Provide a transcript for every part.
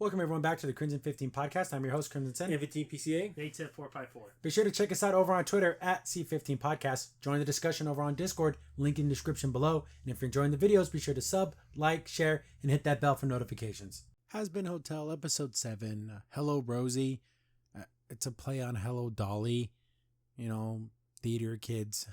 Welcome everyone back to the Crimson 15 podcast. I'm your host, Crimson Sen. 15 PCA. 810-454. Be sure to check us out over on Twitter at C15 Podcast. Join the discussion over on Discord, link in the description below. And if you're enjoying the videos, be sure to sub, like, share, and hit that bell for notifications. Hazbin Hotel, Episode 7, Hello Rosie. It's a play on Hello Dolly. You know, theater kids.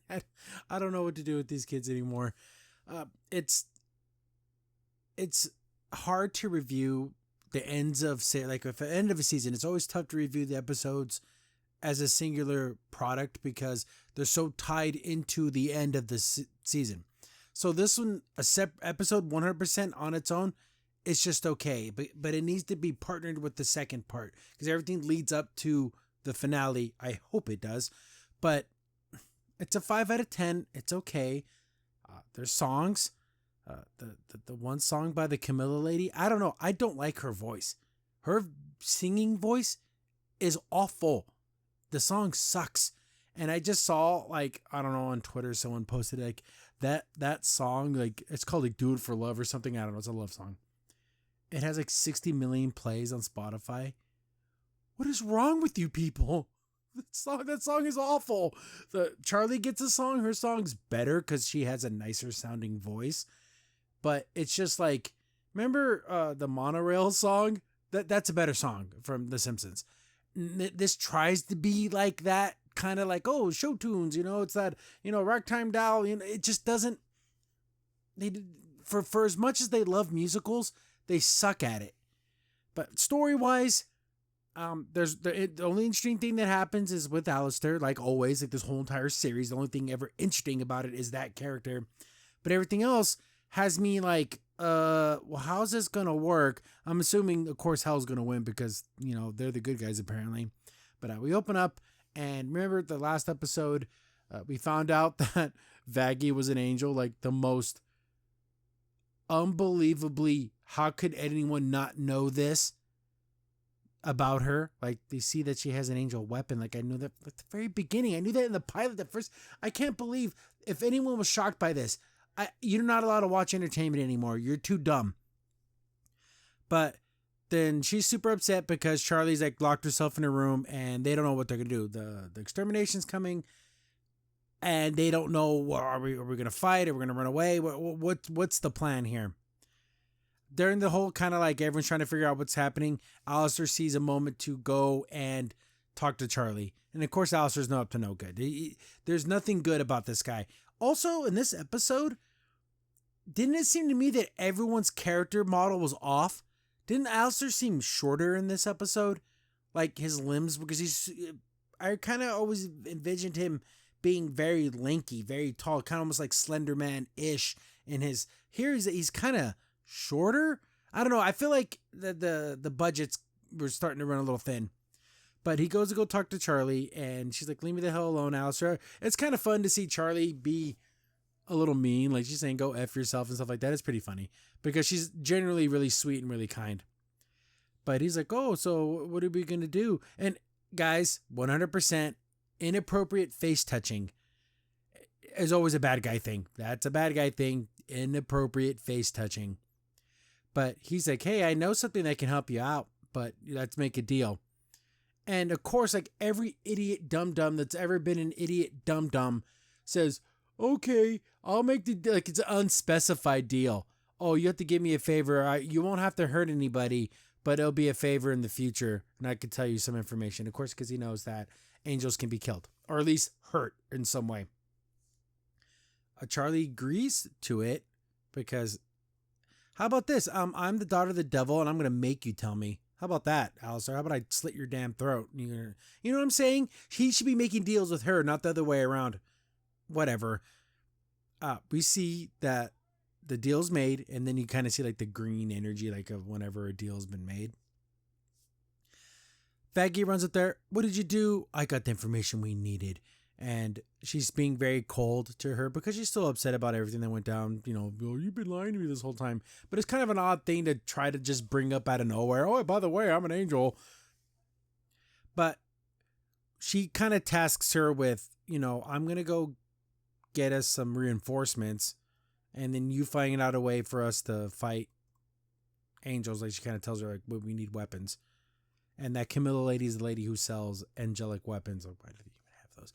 I don't know what to do with these kids anymore. It's hard to review the ends of, say, like at the end of a season. It's always tough to review the episodes as a singular product because they're so tied into the end of the season. So this one, episode 100% on its own, it's just okay, but it needs to be partnered with the second part because everything leads up to the finale. I hope it does, but it's a 5 out of 10. It's okay. There's songs. The one song by the Camilla lady, I don't know. I don't like her voice. Her singing voice is awful. The song sucks. And I just saw, like, I don't know, on Twitter, someone posted like that song, like it's called like Do It For Love or something. I don't know. It's a love song. It has like 60 million plays on Spotify. What is wrong with you people? That song is awful. Charlie gets a song. Her song's better because she has a nicer sounding voice. But it's just like, remember the Monorail song? That's a better song from The Simpsons. This tries to be like that, kind of like, oh, show tunes, you know, it's that, you know, Ragtime Doll, you know, it just doesn't, for as much as they love musicals, they suck at it. But story-wise, there's the only interesting thing that happens is with Alistair, like always, like this whole entire series, the only thing ever interesting about it is that character. But everything else has me like, well, how's this gonna work? I'm assuming, of course, Hell's gonna win because, you know, they're the good guys apparently. But we open up, and remember the last episode, we found out that Vaggie was an angel, like the most unbelievably, how could anyone not know this about her? Like, they see that she has an angel weapon. Like, I knew that at the very beginning. I knew that in the pilot at first. I can't believe if anyone was shocked by this. You're not allowed to watch entertainment anymore. You're too dumb. But then she's super upset because Charlie's like locked herself in a room and they don't know what they're going to do. The extermination's coming and they don't know, well, are we going to fight? Are we going to run away? What's the plan here? During the whole kind of like everyone's trying to figure out what's happening, Alistair sees a moment to go and talk to Charlie. And of course, Alistair's not up to no good. There's nothing good about this guy. Also, in this episode, didn't it seem to me that everyone's character model was off? Didn't Alistair seem shorter in this episode? Like his limbs, because I kind of always envisioned him being very lanky, very tall, kind of almost like Slender Man-ish. And he's kind of shorter. I don't know. I feel like the budgets were starting to run a little thin. But he goes to go talk to Charlie, and she's like, leave me the hell alone, Alistair. It's kind of fun to see Charlie be a little mean. Like, she's saying, go F yourself and stuff like that. It's pretty funny because she's generally really sweet and really kind. But he's like, oh, so what are we going to do? And guys, 100% inappropriate face touching is always a bad guy thing. That's a bad guy thing. Inappropriate face touching. But he's like, hey, I know something that can help you out, but let's make a deal. And of course, like every idiot dum-dum that's ever been an idiot dum-dum says, okay, I'll make like it's an unspecified deal. Oh, you have to give me a favor. You won't have to hurt anybody, but it'll be a favor in the future. And I can tell you some information, of course, because he knows that angels can be killed or at least hurt in some way. Charlie agrees to it because how about this? I'm the daughter of the devil and I'm going to make you tell me. How about that, Alistair? How about I slit your damn throat? You know what I'm saying? He should be making deals with her, not the other way around. Whatever. We see that the deal's made, and then you kind of see like the green energy, like of whenever a deal's been made. Vaggie runs up there. What did you do? I got the information we needed. And she's being very cold to her because she's still upset about everything that went down. You know, oh, you've been lying to me this whole time. But it's kind of an odd thing to try to just bring up out of nowhere. Oh, by the way, I'm an angel. But she kind of tasks her with, you know, I'm going to go get us some reinforcements. And then you finding out a way for us to fight angels. Like she kind of tells her like, well, we need weapons. And that Camilla lady is the lady who sells angelic weapons. Or why do they even have those?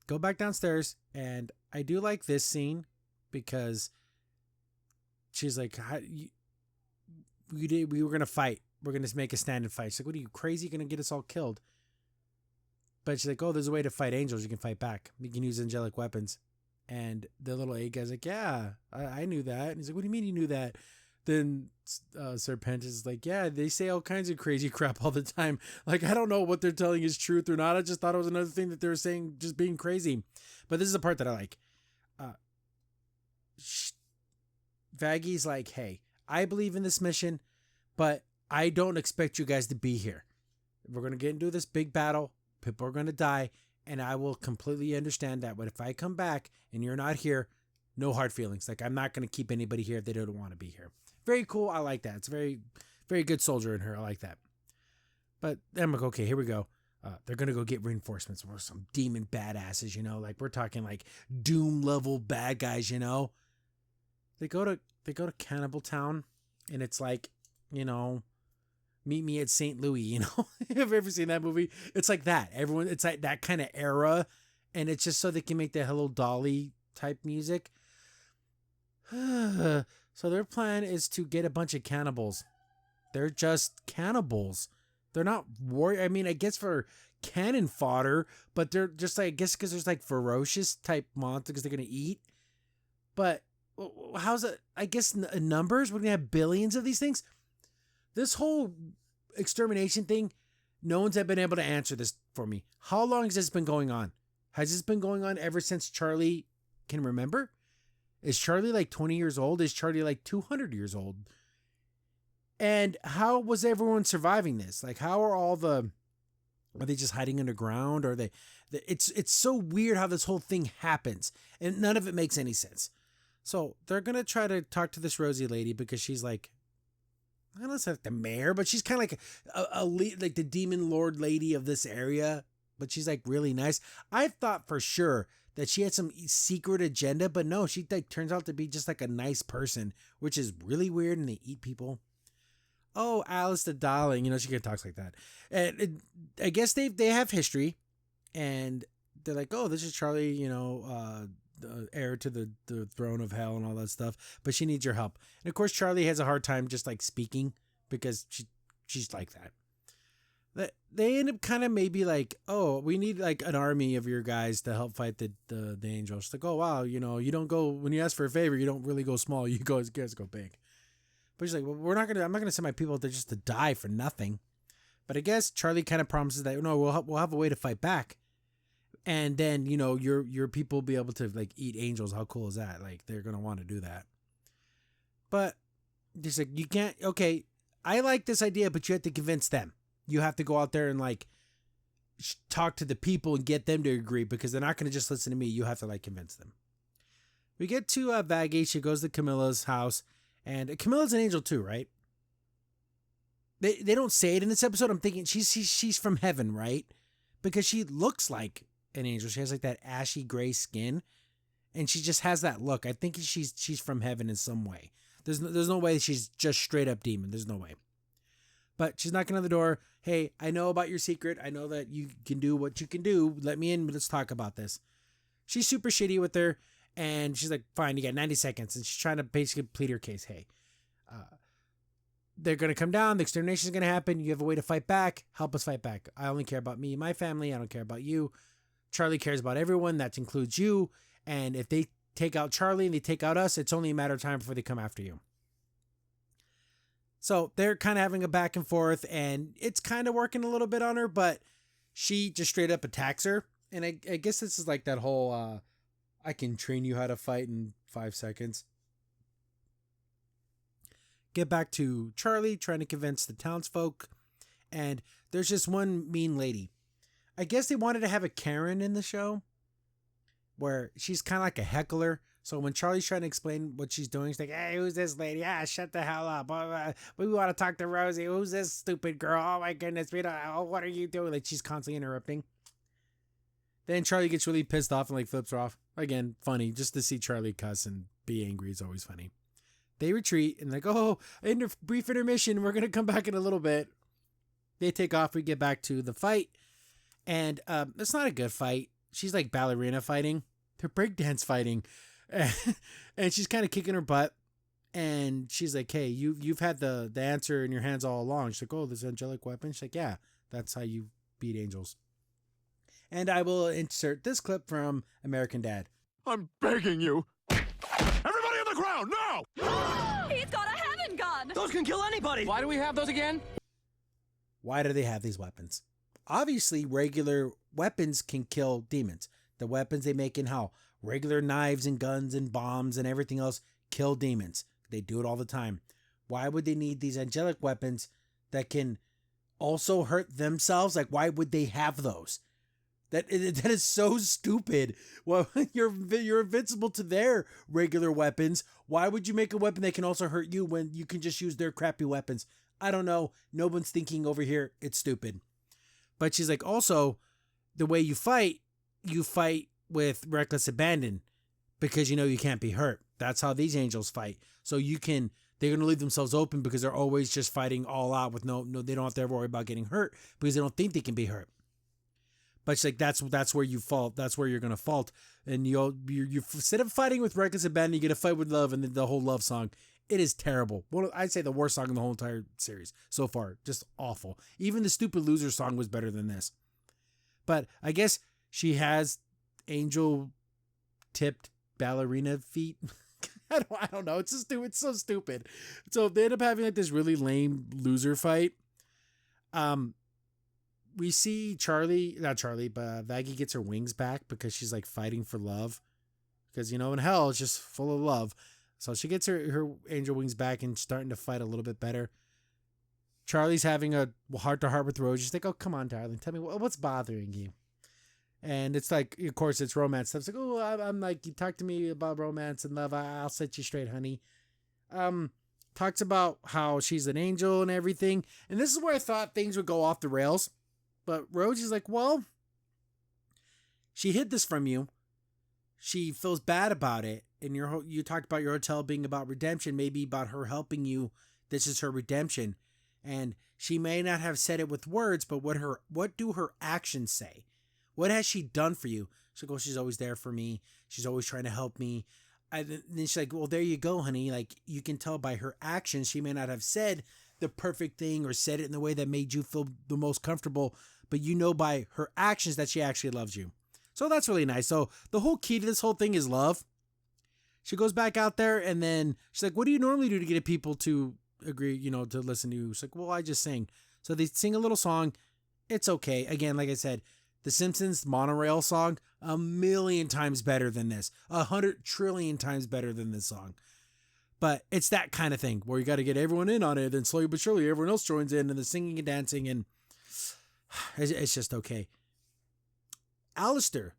Go back downstairs, and I do like this scene because she's like, we were gonna fight. We're gonna make a stand and fight. She's like, what are you, crazy? You're gonna get us all killed. But she's like, oh, there's a way to fight angels. You can fight back. You can use angelic weapons. And the little A guy's like, yeah, I knew that. And he's like, what do you mean you knew that? Then Serpentis is like, yeah, they say all kinds of crazy crap all the time. Like, I don't know what they're telling is truth or not. I just thought it was another thing that they were saying, just being crazy. But this is the part that I like. Vaggy's like, hey, I believe in this mission, but I don't expect you guys to be here. We're going to get into this big battle. People are going to die, and I will completely understand that. But if I come back and you're not here, no hard feelings. Like, I'm not going to keep anybody here if they don't want to be here. Very cool. I like that. It's a very, very good soldier in her. I like that. But I'm like, okay, here we go. They're going to go get reinforcements. We're some demon badasses, you know? Like, we're talking like Doom level bad guys, you know? They go to Cannibal Town, and it's like, you know, Meet Me at St. Louis, you know? Have you ever seen that movie? It's like that. Everyone, it's like that kind of era, and it's just so they can make the Hello Dolly type music. So their plan is to get a bunch of cannibals. They're just cannibals. They're not warrior. I mean, I guess for cannon fodder, but they're just like, I guess because there's like ferocious type monsters because they're going to eat. But how's it? I guess numbers, we're going to have billions of these things. This whole extermination thing, no one's been able to answer this for me. How long has this been going on? Has this been going on ever since Charlie can remember? Is Charlie like 20 years old? Is Charlie like 200 years old? And how was everyone surviving this? Like, how are they just hiding underground? Or it's so weird how this whole thing happens, and none of it makes any sense. So they're going to try to talk to this Rosie lady because she's like, I don't know, it's like the mayor, but she's kind of like like the demon lord lady of this area, but she's like really nice. I thought for sure that she had some secret agenda, but no, she like turns out to be just like a nice person, which is really weird, and they eat people. Oh, Alice the Darling, you know, she talks like that. And I guess they have history, and they're like, oh, this is Charlie, you know, the heir to the throne of hell and all that stuff, but she needs your help. And of course, Charlie has a hard time just like speaking because she's like that. They end up kind of maybe like, oh, we need like an army of your guys to help fight the angels. She's like, oh wow, you know, you don't go, when you ask for a favor, you don't really go small, you guys go big. But she's like, well, I'm not gonna send my people out there just to die for nothing. But I guess Charlie kind of promises that, no, we'll have a way to fight back. And then, you know, your people will be able to like eat angels. How cool is that? Like, they're going to want to do that. But just like, you can't, okay, I like this idea, but you have to convince them. You have to go out there and like talk to the people and get them to agree, because they're not going to just listen to me. You have to like convince them. We get to Vaggy. She goes to Camilla's house, and Camilla's an angel too, right? They don't say it in this episode. I'm thinking she's from heaven, right? Because she looks like an angel. She has like that ashy gray skin, and she just has that look. I think she's from heaven in some way. There's no way she's just straight up demon. There's no way. But she's knocking on the door. Hey, I know about your secret. I know that you can do what you can do. Let me in. Let's talk about this. She's super shitty with her, and she's like, fine, you got 90 seconds. And she's trying to basically plead her case. Hey, they're going to come down. The extermination is going to happen. You have a way to fight back. Help us fight back. I only care about me and my family. I don't care about you. Charlie cares about everyone. That includes you. And if they take out Charlie and they take out us, it's only a matter of time before they come after you. So they're kind of having a back and forth, and it's kind of working a little bit on her, but she just straight up attacks her. And I guess this is like that whole, I can train you how to fight in 5 seconds. Get back to Charlie trying to convince the townsfolk, and there's just one mean lady. I guess they wanted to have a Karen in the show, where she's kind of like a heckler. So when Charlie's trying to explain what she's doing, she's like, hey, who's this lady? Ah, shut the hell up. We want to talk to Rosie. Who's this stupid girl? Oh my goodness. What are you doing? Like, she's constantly interrupting. Then Charlie gets really pissed off and like flips her off. Again, funny. Just to see Charlie cuss and be angry is always funny. They retreat and like, oh, brief intermission. We're going to come back in a little bit. They take off. We get back to the fight. And it's not a good fight. She's like ballerina fighting. They're breakdance fighting. And she's kind of kicking her butt. And she's like, hey, you've had the answer in your hands all along. She's like, oh, this angelic weapon? She's like, yeah, that's how you beat angels. And I will insert this clip from American Dad. I'm begging you. Everybody on the ground, now! He's got a heaven gun! Those can kill anybody! Why do we have those again? Why do they have these weapons? Obviously, regular weapons can kill demons. The weapons they make in Hell, regular knives and guns and bombs and everything else, kill demons. They do it all the time. Why would they need these angelic weapons that can also hurt themselves? Like, why would they have those? That is so stupid. Well, you're invincible to their regular weapons. Why would you make a weapon that can also hurt you when you can just use their crappy weapons? I don't know. No one's thinking over here. It's stupid. But she's like, also, the way you fight with reckless abandon because you know you can't be hurt. That's how these angels fight. So they're going to leave themselves open because they're always just fighting all out with no, they don't have to worry about getting hurt because they don't think they can be hurt. But it's like, that's where you fault. That's where you're going to fault. And you instead of fighting with reckless abandon, you get to fight with love. And then the whole love song, it is terrible. I'd say the worst song in the whole entire series so far. Just awful. Even the Stupid Loser song was better than this. But I guess she has angel tipped ballerina feet. I don't know. It's just it's so stupid. So they end up having like this really lame loser fight. We see Vaggie gets her wings back because she's like fighting for love. Because, in Hell, it's just full of love. So she gets her angel wings back and starting to fight a little bit better. Charlie's having a heart-to-heart with Rosie. She's like, oh, come on, darling. Tell me, what's bothering you? And it's like, of course, it's romance stuff. It's like, oh, I'm like, you talk to me about romance and love. I'll set you straight, honey. Talks about how she's an angel and everything. And this is where I thought things would go off the rails. But Rosie's like, well, she hid this from you. She feels bad about it. And you talked about your hotel being about redemption, maybe about her helping you. This is her redemption. And she may not have said it with words, but what do her actions say? What has she done for you? She's like, oh, she's always there for me. She's always trying to help me. And then she's like, well, there you go, honey. Like, you can tell by her actions, she may not have said the perfect thing or said it in the way that made you feel the most comfortable, but by her actions that she actually loves you. So that's really nice. So the whole key to this whole thing is love. She goes back out there and then she's like, what do you normally do to get people to agree, to listen to you? She's like, well, I just sing. So they sing a little song. It's okay. Again, like I said, the Simpsons monorail song, 1,000,000 times better than this. 100 trillion times better than this song. But it's that kind of thing where you got to get everyone in on it. Then slowly but surely, everyone else joins in and the singing and dancing, and it's just okay. Alistair,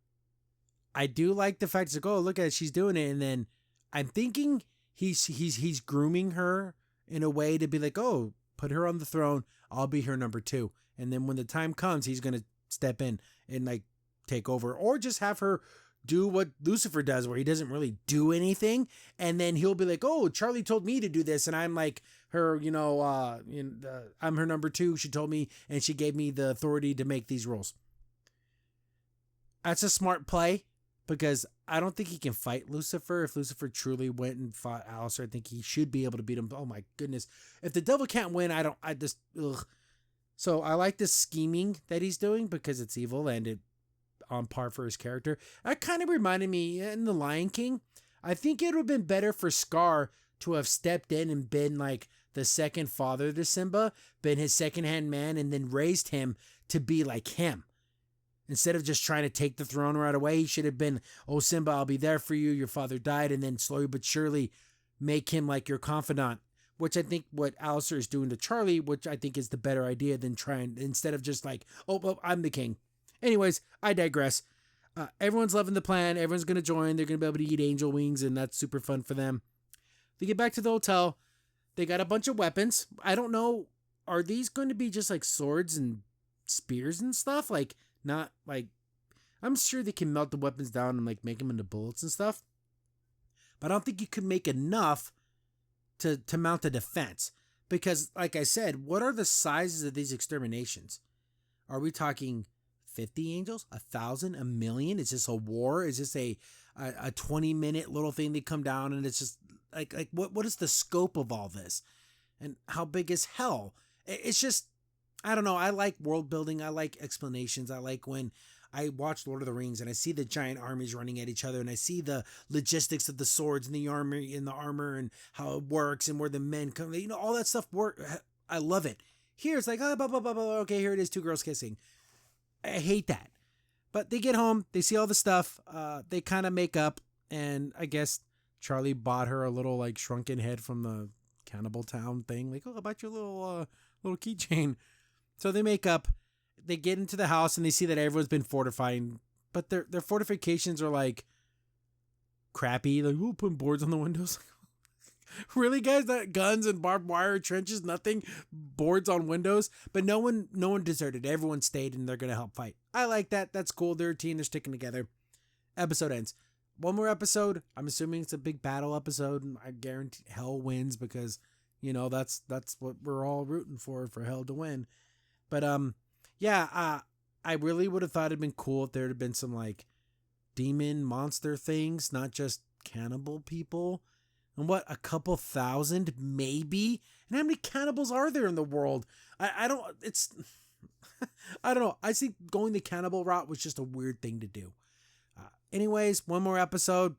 I do like the fact that, oh, look at it, she's doing it. And then I'm thinking he's grooming her in a way to be like, oh, put her on the throne. I'll be her number 2. And then when the time comes, he's going to step in and like take over, or just have her do what Lucifer does, where he doesn't really do anything. And then he'll be like, oh, Charlie told me to do this. And I'm like her, I'm her number 2. She told me, and she gave me the authority to make these rules. That's a smart play, because I don't think he can fight Lucifer. If Lucifer truly went and fought Alistair, I think he should be able to beat him. Oh my goodness. If the devil can't win, ugh. So I like this scheming that he's doing because it's evil and it on par for his character. That kind of reminded me in The Lion King. I think it would have been better for Scar to have stepped in and been like the second father to Simba, been his second-hand man, and then raised him to be like him. Instead of just trying to take the throne right away, he should have been, oh, Simba, I'll be there for you. Your father died. And then slowly but surely make him like your confidant, which I think what Alistair is doing to Charlie, which I think is the better idea than instead of just like, oh, well, I'm the king. Anyways, I digress. Everyone's loving the plan. Everyone's going to join. They're going to be able to eat angel wings, and that's super fun for them. They get back to the hotel. They got a bunch of weapons. I don't know. Are these going to be just like swords and spears and stuff? Like, not like, I'm sure they can melt the weapons down and like make them into bullets and stuff. But I don't think you could make enough to mount a defense. Because, like I said, what are the sizes of these exterminations? Are we talking 50 angels, 1,000, 1,000,000? Is this a war? Is this a 20-minute little thing they come down and it's just like what is the scope of all this? And how big is hell? It's just, I don't know. I like world building. I like explanations. I like when I watch Lord of the Rings and I see the giant armies running at each other and I see the logistics of the swords and the armor and how it works and where the men come, all that stuff work. I love it. Here it's like, oh, blah, blah, blah, blah. Okay, here it is, two girls kissing. I hate that. But they get home, they see all the stuff, they kind of make up, and I guess Charlie bought her a little like shrunken head from the Cannibal Town thing. Like, oh, I bought you a little keychain. So they make up. They get into the house and they see that everyone's been fortifying, but their fortifications are like crappy. Like, we'll put boards on the windows. Really, guys? That guns and barbed wire trenches, nothing, boards on windows. But no one deserted. Everyone stayed and they're gonna help fight. I like that. That's cool. They're a team. They're sticking together. Episode ends. One more episode. I'm assuming it's a big battle episode. I guarantee hell wins because that's what we're all rooting for hell to win. But yeah, I really would have thought it'd been cool if there had been some like demon monster things, not just cannibal people. And what, a couple thousand maybe? And how many cannibals are there in the world? I don't know. I think going the cannibal route was just a weird thing to do. Anyways, one more episode.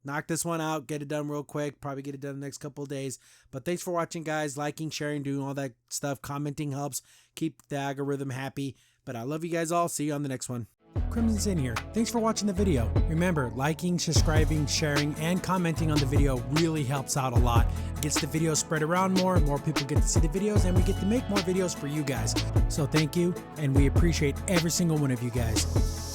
Knock this one out. Get it done real quick. Probably get it done in the next couple of days. But thanks for watching, guys. Liking, sharing, doing all that stuff. Commenting helps keep the algorithm happy. But I love you guys all. See you on the next one. Crimson Sin here. Thanks for watching the video. Remember, liking, subscribing, sharing, and commenting on the video really helps out a lot. It gets the video spread around more people get to see the videos, and we get to make more videos for you guys. So thank you, and we appreciate every single one of you guys.